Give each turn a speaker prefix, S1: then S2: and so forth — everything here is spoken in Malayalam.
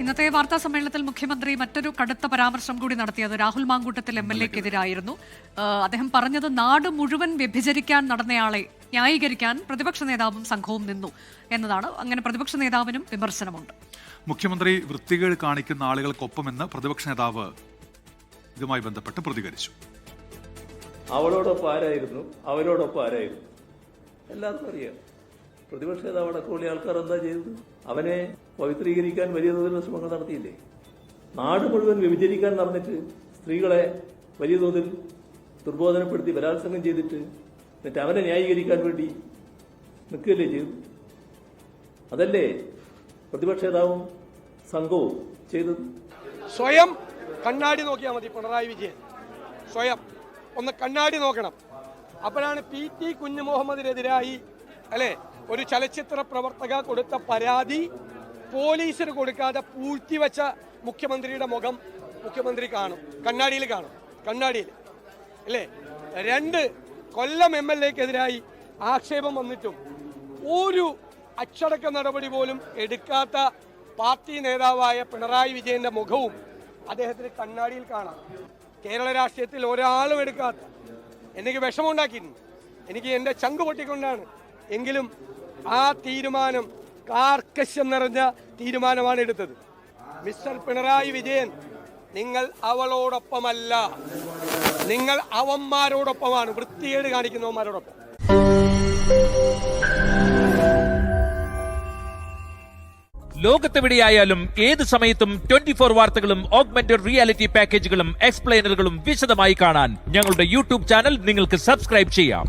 S1: ഇന്നത്തെ വാർത്താ സമ്മേളനത്തിൽ മുഖ്യമന്ത്രി മറ്റൊരു കടുത്ത പരാമർശം കൂടി നടത്തിയത് രാഹുൽ മാങ്കൂട്ടത്തിൽ MLA-ക്കെതിരായിരുന്നു. അദ്ദേഹം പറഞ്ഞത് നാട് മുഴുവൻ വ്യഭിചരിക്കാൻ നടന്നയാളെ ന്യായീകരിക്കാൻ പ്രതിപക്ഷ നേതാവും സംഘവും നിന്നു എന്നതാണ്. അങ്ങനെ പ്രതിപക്ഷ നേതാവിനും വിമർശനമുണ്ട്.
S2: മുഖ്യമന്ത്രി വൃത്തികേട് കാണിക്കുന്ന ആളുകൾക്കൊപ്പമെന്ന് പ്രതിപക്ഷ നേതാവ് ഇതുമായി ബന്ധപ്പെട്ട് പ്രതികരിച്ചു.
S3: അവളോടൊപ്പം ആരായിരുന്നു, അവരോടൊപ്പം ആരായിരുന്നു എല്ലാവർക്കും അറിയാം. പ്രതിപക്ഷ നേതാവ് അടക്കമുള്ള ആൾക്കാർ എന്താ ചെയ്തത്? അവനെ പവിത്രീകരിക്കാൻ വലിയ തോതിലുള്ള ശ്രമങ്ങൾ നടത്തിയില്ലേ? നാട് മുഴുവൻ വ്യഭിചരിക്കാൻ നടന്നിട്ട് സ്ത്രീകളെ വലിയ തോതിൽ ദുർബോധനപ്പെടുത്തി ബലാത്സംഗം ചെയ്തിട്ട് എന്നിട്ട് അവനെ ന്യായീകരിക്കാൻ വേണ്ടി നിൽക്കുകയല്ലേ ചെയ്തു? അതല്ലേ പ്രതിപക്ഷ നേതാവും സംഘവും ചെയ്തത്?
S4: സ്വയം കണ്ണാടി നോക്കിയാൽ മതി. പിണറായി വിജയൻ സ്വയം ഒന്ന് കണ്ണാടി നോക്കണം. അപ്പോഴാണ് PT കുഞ്ഞുമുഹമ്മദിനെതിരായി അല്ലെ ഒരു ചലച്ചിത്ര പ്രവർത്തക കൊടുത്ത പരാതി പോലീസിന് കൊടുക്കാതെ പൂഴ്ത്തിവെച്ച മുഖ്യമന്ത്രിയുടെ മുഖം മുഖ്യമന്ത്രി കാണും, കണ്ണാടിയിൽ കാണും. കണ്ണാടിയിൽ അല്ലേ 2 കൊല്ലം MLA-ക്കെതിരായി ആക്ഷേപം വന്നിട്ടും ഒരു അച്ചടക്ക നടപടി പോലും എടുക്കാത്ത പാർട്ടി നേതാവായ പിണറായി വിജയന്റെ മുഖവും അദ്ദേഹത്തിന് കണ്ണാടിയിൽ കാണാം. കേരള രാഷ്ട്രീയത്തിൽ ഒരാളും എടുക്കാത്ത, എനിക്ക് വിഷമമുണ്ടാക്കിയിരുന്നു, എനിക്ക് എൻ്റെ ചങ്ക് പൊട്ടിക്കൊണ്ടാണ്. എങ്കിലും ആ തീരുമാനം കാർക്കശ്യം നിറഞ്ഞ തീരുമാനമാണ് എടുത്തത്. മിസ്റ്റർ പിണറായി വിജയൻ, നിങ്ങൾ അവളോടൊപ്പമല്ല, നിങ്ങൾ അവന്മാരോടൊപ്പമാണ്, വൃത്തികേട് കാണിക്കുന്നവന്മാരോടൊപ്പം.
S5: ലോകത്തെവിടെയായാലും ഏത് സമയത്തും 24 വാർത്തകളും ഓഗ്മെന്റഡ് റിയാലിറ്റി പാക്കേജുകളും എക്സ്പ്ലെയിനറുകളും വിശദമായി കാണാൻ ഞങ്ങളുടെ YouTube ചാനൽ നിങ്ങൾക്ക് സബ്സ്ക്രൈബ് ചെയ്യാം.